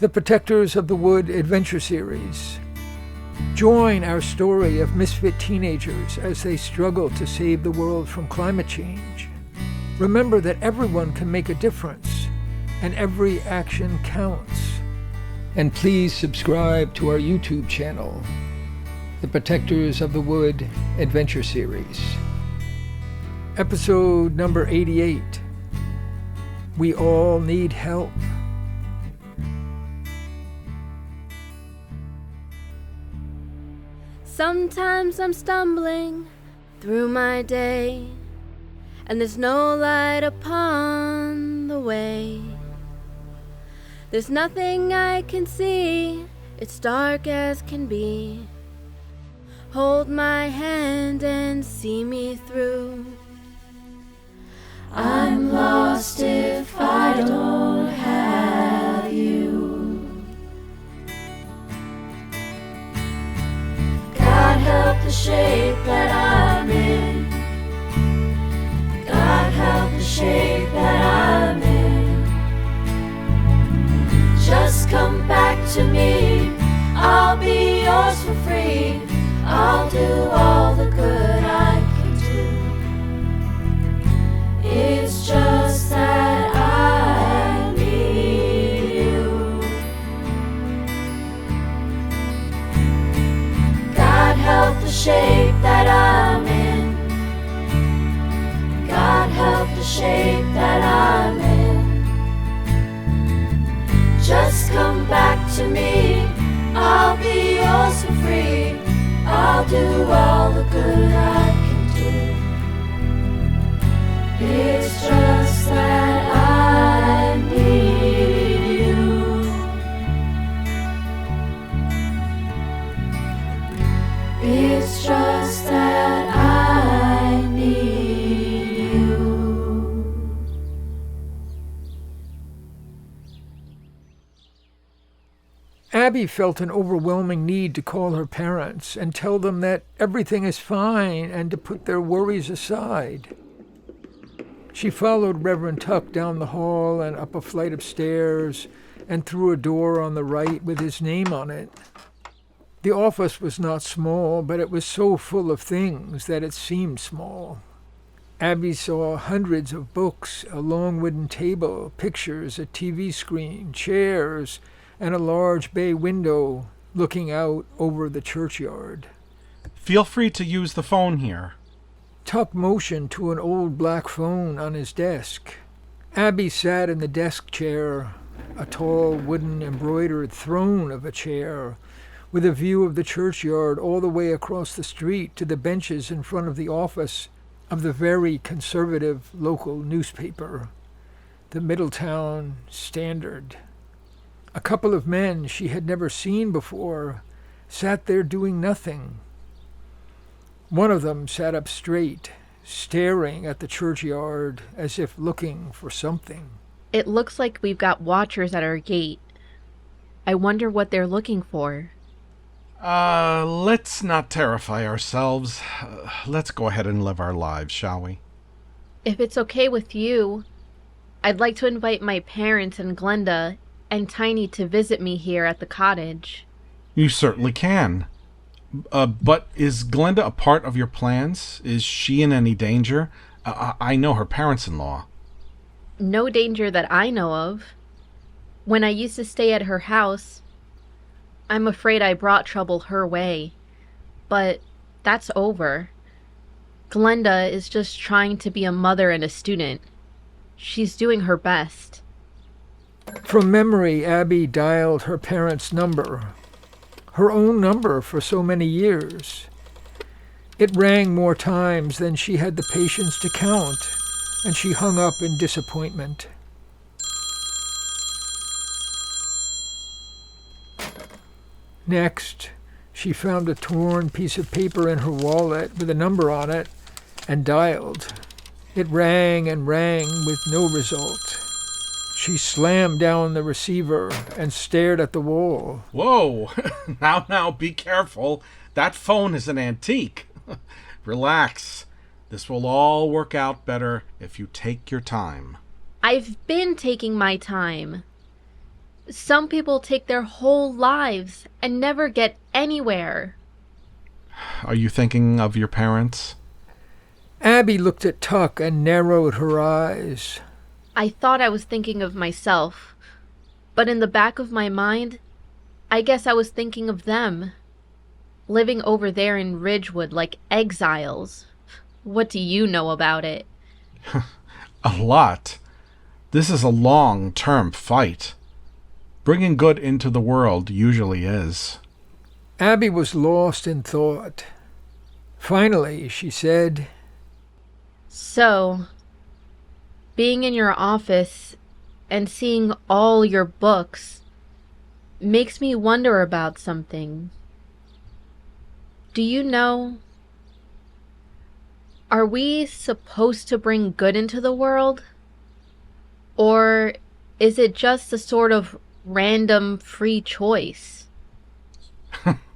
the Protectors of the Wood Adventure Series. Join our story of misfit teenagers as they struggle to save the world from climate change. Remember that everyone can make a difference, and every action counts. And please subscribe to our YouTube channel, the Protectors of the Wood Adventure Series. Episode number 88. We all need help. Sometimes I'm stumbling through my day, and there's no light upon the way. There's nothing I can see, it's dark as can be. Hold my hand and see me through. I'm lost if I don't have you. God help the shape that I'm in. God help the shape that I'm in. Just come back to me, I'll be yours for free. I'll do all the good I can do. It's just that I need you. God help the shape that I'm in. God help the shape that I'm in. Just come back to me, I'll be yours for free. I'll do all the good I can do. It's just that I need you. It's just that I need you. Abby felt an overwhelming need to call her parents and tell them that everything is fine and to put their worries aside. She followed Reverend Tuck down the hall and up a flight of stairs and through a door on the right with his name on it. The office was not small, but it was so full of things that it seemed small. Abby saw hundreds of books, a long wooden table, pictures, a TV screen, chairs, and a large bay window looking out over the churchyard. Feel free to use the phone here. Tuck motioned to an old black phone on his desk. Abby sat in the desk chair, a tall wooden embroidered throne of a chair, with a view of the churchyard all the way across the street to the benches in front of the office of the very conservative local newspaper, the Middletown Standard. A couple of men she had never seen before sat there doing nothing. One of them sat up straight, staring at the churchyard as if looking for something. It looks like we've got watchers at our gate. I wonder what they're looking for. Let's not terrify ourselves. Let's go ahead and live our lives, shall we? If it's okay with you, I'd like to invite my parents and Glenda and Tiny to visit me here at the cottage. You certainly can. But is Glenda a part of your plans? Is she in any danger? I know her parents-in-law. No danger that I know of. When I used to stay at her house, I'm afraid I brought trouble her way. But that's over. Glenda is just trying to be a mother and a student. She's doing her best. From memory, Abby dialed her parents' number, her own number for so many years. It rang more times than she had the patience to count, and she hung up in disappointment. Next, she found a torn piece of paper in her wallet with a number on it and dialed. It rang and rang with no result. She slammed down the receiver and stared at the wall. Whoa! Now, be careful. That phone is an antique. Relax. This will all work out better if you take your time. I've been taking my time. Some people take their whole lives and never get anywhere. Are you thinking of your parents? Abby looked at Tuck and narrowed her eyes. I thought I was thinking of myself, but in the back of my mind, I guess I was thinking of them, living over there in Ridgewood like exiles. What do you know about it? A lot. This is a long-term fight. Bringing good into the world usually is. Abby was lost in thought. Finally, she said, So, being in your office and seeing all your books makes me wonder about something. Do you know, are we supposed to bring good into the world? Or is it just a sort of random free choice?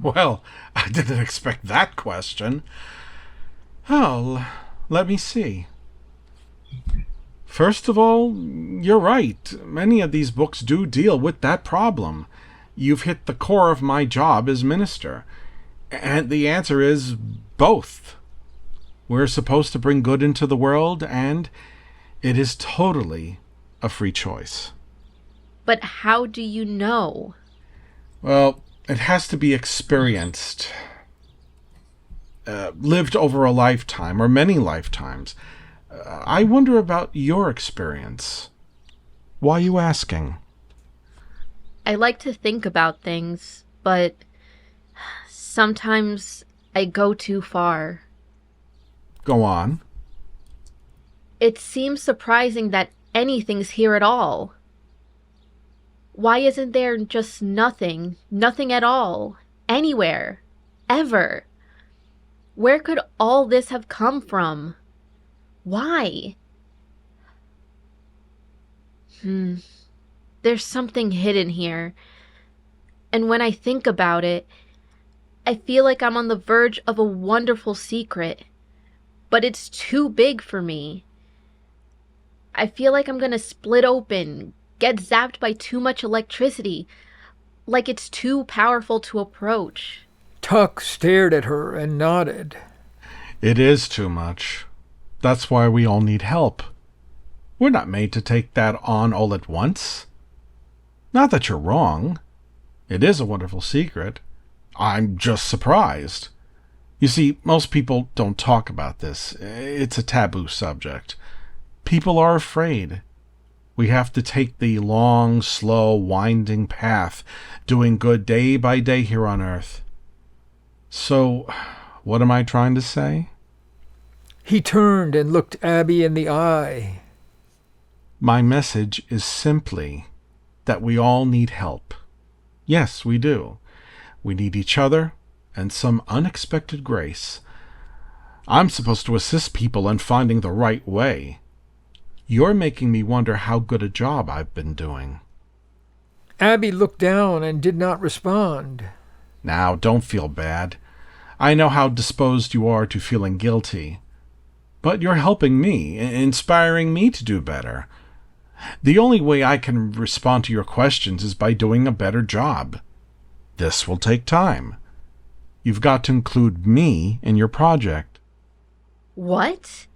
Well, I didn't expect that question. Oh, let me see. First of all, you're right. Many of these books do deal with that problem. You've hit the core of my job as minister. And the answer is both. We're supposed to bring good into the world, and it is totally a free choice. But how do you know? Well, it has to be experienced, lived over a lifetime or many lifetimes. I wonder about your experience. Why are you asking? I like to think about things, but sometimes I go too far. Go on. It seems surprising that anything's here at all. Why isn't there just nothing at all, anywhere, ever? Where could all this have come from? Why? There's something hidden here. And when I think about it, I feel like I'm on the verge of a wonderful secret. But it's too big for me. I feel like I'm gonna split open, get zapped by too much electricity, like it's too powerful to approach. Tuck stared at her and nodded. It is too much. That's why we all need help. We're not made to take that on all at once. Not that you're wrong. It is a wonderful secret. I'm just surprised. You see, most people don't talk about this. It's a taboo subject. People are afraid. We have to take the long, slow, winding path, doing good day by day here on Earth. So, what am I trying to say? He turned and looked Abby in the eye. My message is simply that we all need help. Yes, we do. We need each other and some unexpected grace. I'm supposed to assist people in finding the right way. You're making me wonder how good a job I've been doing. Abby looked down and did not respond. Now, don't feel bad. I know how disposed you are to feeling guilty. But you're helping me, inspiring me to do better. The only way I can respond to your questions is by doing a better job. This will take time. You've got to include me in your project. What?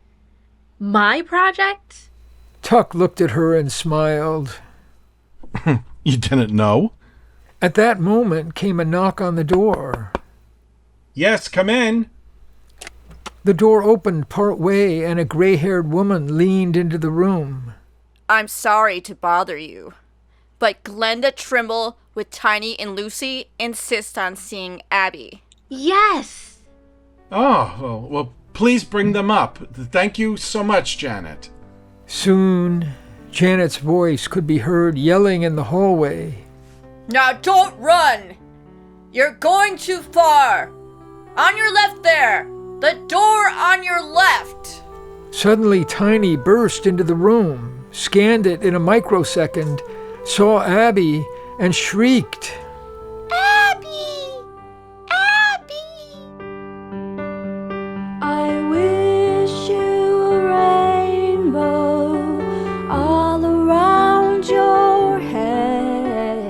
My project? Tuck looked at her and smiled. You didn't know? At that moment came a knock on the door. Yes, come in. The door opened part way and a gray-haired woman leaned into the room. I'm sorry to bother you, but Glenda Trimble with Tiny and Lucy insist on seeing Abby. Yes! Oh, well, please bring them up. Thank you so much, Janet. Soon, Janet's voice could be heard yelling in the hallway. Now don't run! You're going too far! On your left there! The door on your left! Suddenly, Tiny burst into the room, scanned it in a microsecond, saw Abby, and shrieked. Abby! Abby! I wish you a rainbow all around your head.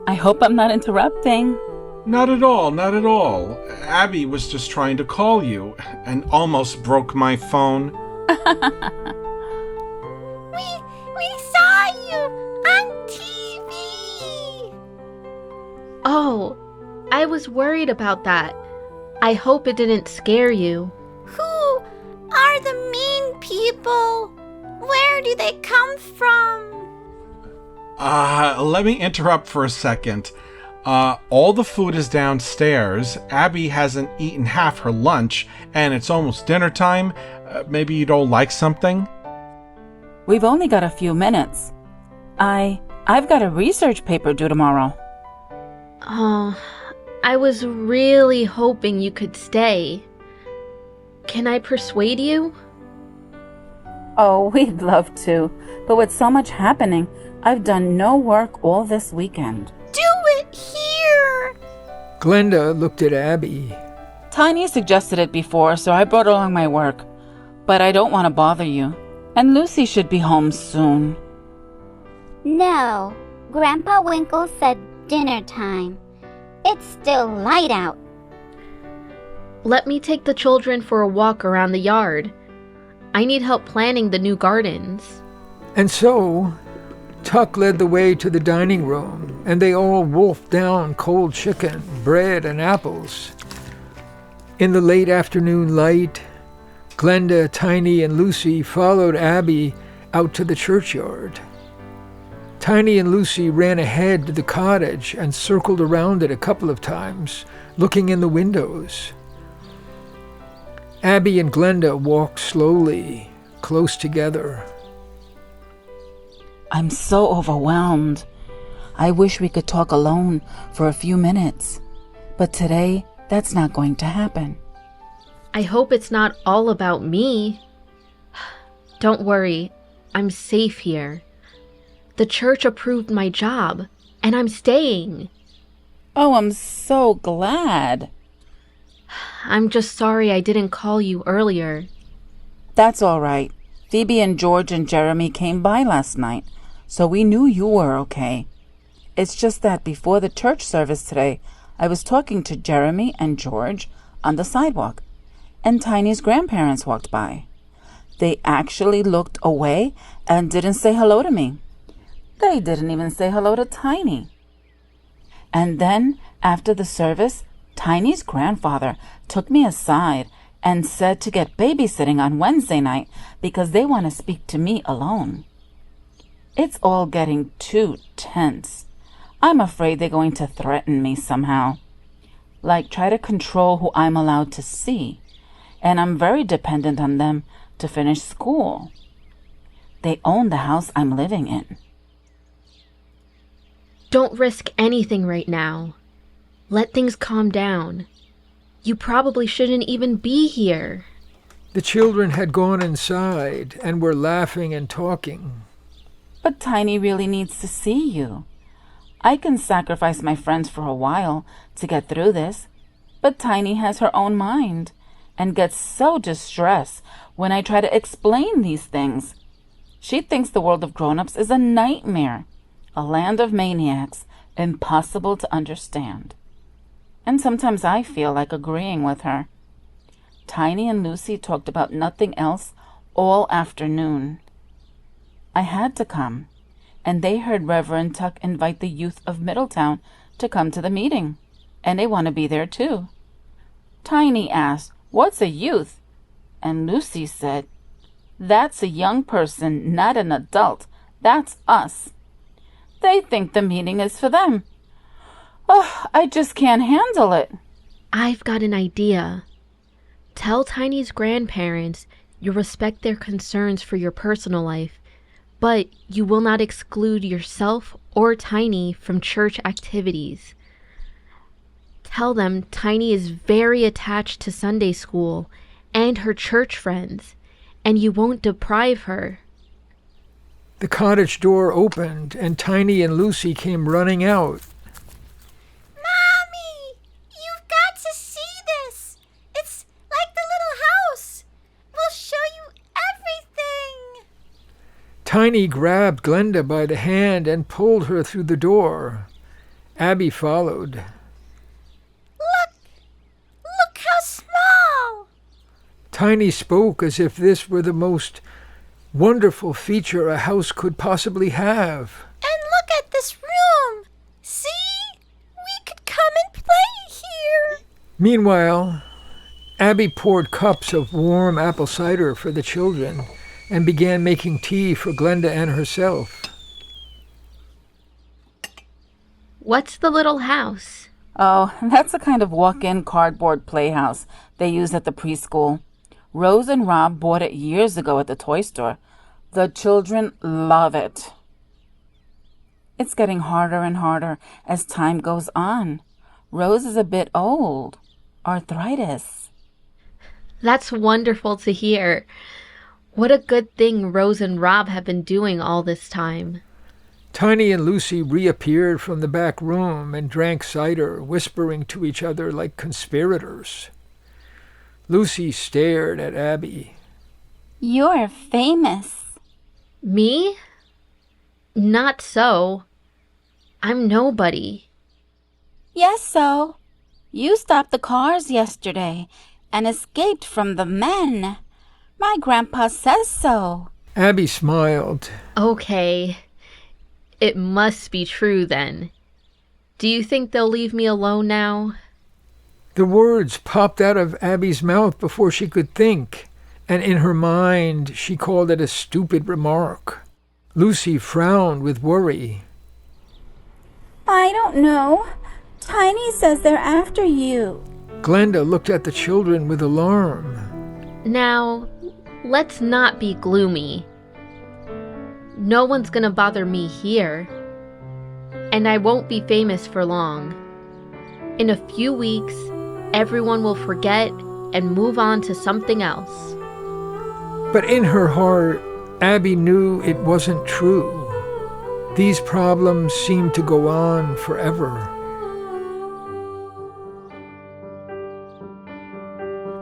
I hope I'm not interrupting. Not at all, not at all. Abby was just trying to call you and almost broke my phone. We saw you on TV. Oh, I was worried about that. I hope it didn't scare you. Who are the mean people? Where do they come from? Let me interrupt for a second. All the food is downstairs. Abby hasn't eaten half her lunch, and it's almost dinner time. Maybe you'd all like something? We've only got a few minutes. I've got a research paper due tomorrow. Oh, I was really hoping you could stay. Can I persuade you? Oh, we'd love to. But with so much happening, I've done no work all this weekend. Do it here. Glenda looked at Abby. Tiny suggested it before, so I brought along my work. But I don't want to bother you. And Lucy should be home soon. No, Grandpa Winkle said dinner time. It's still light out. Let me take the children for a walk around the yard. I need help planting the new gardens. And so, Tuck led the way to the dining room, and they all wolfed down cold chicken, bread, and apples. In the late afternoon light, Glenda, Tiny, and Lucy followed Abby out to the churchyard. Tiny and Lucy ran ahead to the cottage and circled around it a couple of times, looking in the windows. Abby and Glenda walked slowly, close together. I'm so overwhelmed. I wish we could talk alone for a few minutes. But today, that's not going to happen. I hope it's not all about me. Don't worry, I'm safe here. The church approved my job, and I'm staying. Oh, I'm so glad. I'm just sorry I didn't call you earlier. That's all right. Phoebe and George and Jeremy came by last night, so we knew you were okay. It's just that before the church service today, I was talking to Jeremy and George on the sidewalk, and Tiny's grandparents walked by. They actually looked away and didn't say hello to me. They didn't even say hello to Tiny. And then, after the service, Tiny's grandfather took me aside and said to get babysitting on Wednesday night because they want to speak to me alone. It's all getting too tense. I'm afraid they're going to threaten me somehow. Like try to control who I'm allowed to see. And I'm very dependent on them to finish school. They own the house I'm living in. Don't risk anything right now. Let things calm down. You probably shouldn't even be here. The children had gone inside and were laughing and talking. But Tiny really needs to see you. I can sacrifice my friends for a while to get through this, but Tiny has her own mind and gets so distressed when I try to explain these things. She thinks the world of grown-ups is a nightmare, a land of maniacs, impossible to understand. And sometimes I feel like agreeing with her. Tiny and Lucy talked about nothing else all afternoon. I had to come, and they heard Reverend Tuck invite the youth of Middletown to come to the meeting, and they want to be there too. Tiny asked, "What's a youth?" And Lucy said, "That's a young person, not an adult. That's us." They think the meeting is for them. Oh, I just can't handle it. I've got an idea. Tell Tiny's grandparents you respect their concerns for your personal life, but you will not exclude yourself or Tiny from church activities. Tell them Tiny is very attached to Sunday school and her church friends, and you won't deprive her. The cottage door opened, and Tiny and Lucy came running out. Mommy, you've got to see this. It's like the little house. We'll show you everything. Tiny grabbed Glenda by the hand and pulled her through the door. Abby followed. Look how small! Tiny spoke as if this were the most wonderful feature a house could possibly have. And look at this room! See? We could come and play here! Meanwhile, Abby poured cups of warm apple cider for the children and began making tea for Glenda and herself. What's the little house? Oh, that's a kind of walk-in cardboard playhouse they use at the preschool. Rose and Rob bought it years ago at the toy store. The children love it. It's getting harder and harder as time goes on. Rose is a bit old. Arthritis. That's wonderful to hear. What a good thing Rose and Rob have been doing all this time. Tiny and Lucy reappeared from the back room and drank cider, whispering to each other like conspirators. Lucy stared at Abby. You're famous. Me? Not so. I'm nobody. Yes, so. You stopped the cars yesterday and escaped from the men. My grandpa says so. Abby smiled. Okay. It must be true then. Do you think they'll leave me alone now? The words popped out of Abby's mouth before she could think, and in her mind she called it a stupid remark. Lucy frowned with worry. I don't know. Tiny says they're after you. Glenda looked at the children with alarm. Now, let's not be gloomy. No one's gonna bother me here. And I won't be famous for long. In a few weeks, everyone will forget and move on to something else. But in her heart, Abby knew it wasn't true. These problems seemed to go on forever.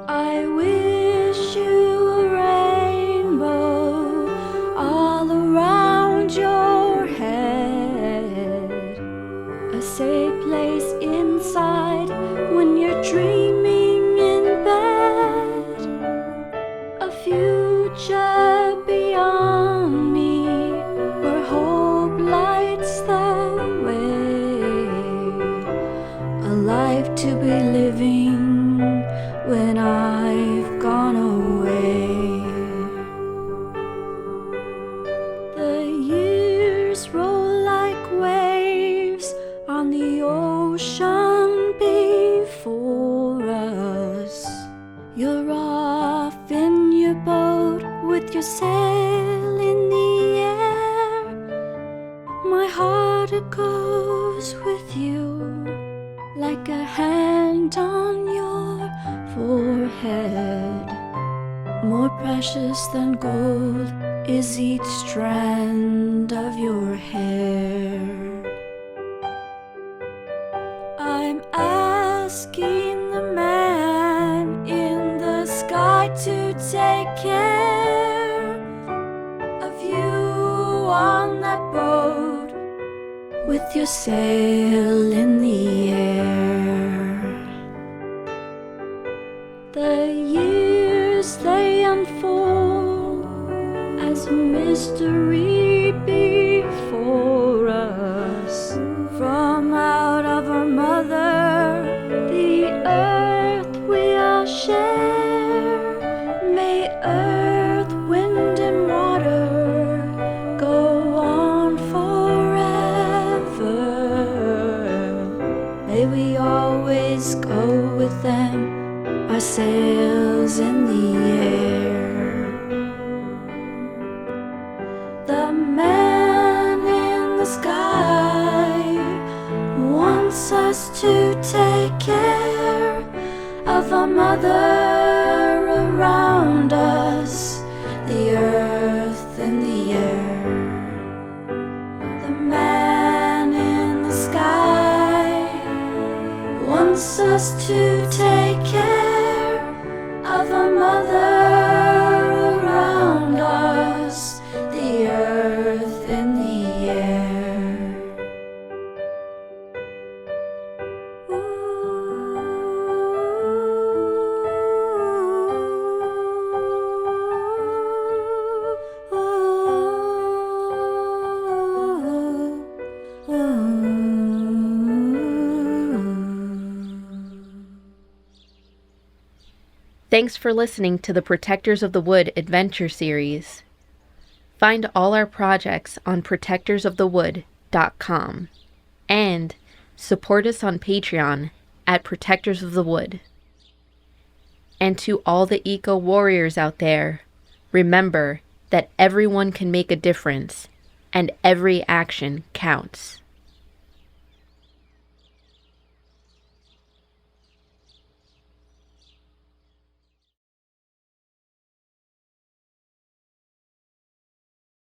I wish you a rainbow all around your head, a safe place inside when you're dreaming in bed, a future beyond me where hope lights the way, a life to be living when I've gone away. The years roll like waves on the ocean before us. You're off in your boat with your sail in the air. My heart it goes with you like a hand on your forehead. More precious than gold is each strand of your hair. I'm asking the man in the sky to take care of you on that boat with your sail in the air. The years they unfold as a mystery before us. From out of our mother, the earth we all share. May earth, wind and water go on forever. May we always go with them, our sails in the air. The man in the sky wants us to take care of our mother around us, the earth and the air. The man in the sky wants us to take care of our mother around us, the earth and the air. Thanks for listening to the Protectors of the Wood Adventure Series. Find all our projects on protectorsofthewood.com and support us on Patreon at Protectors of the Wood. And to all the eco warriors out there, remember that everyone can make a difference and every action counts.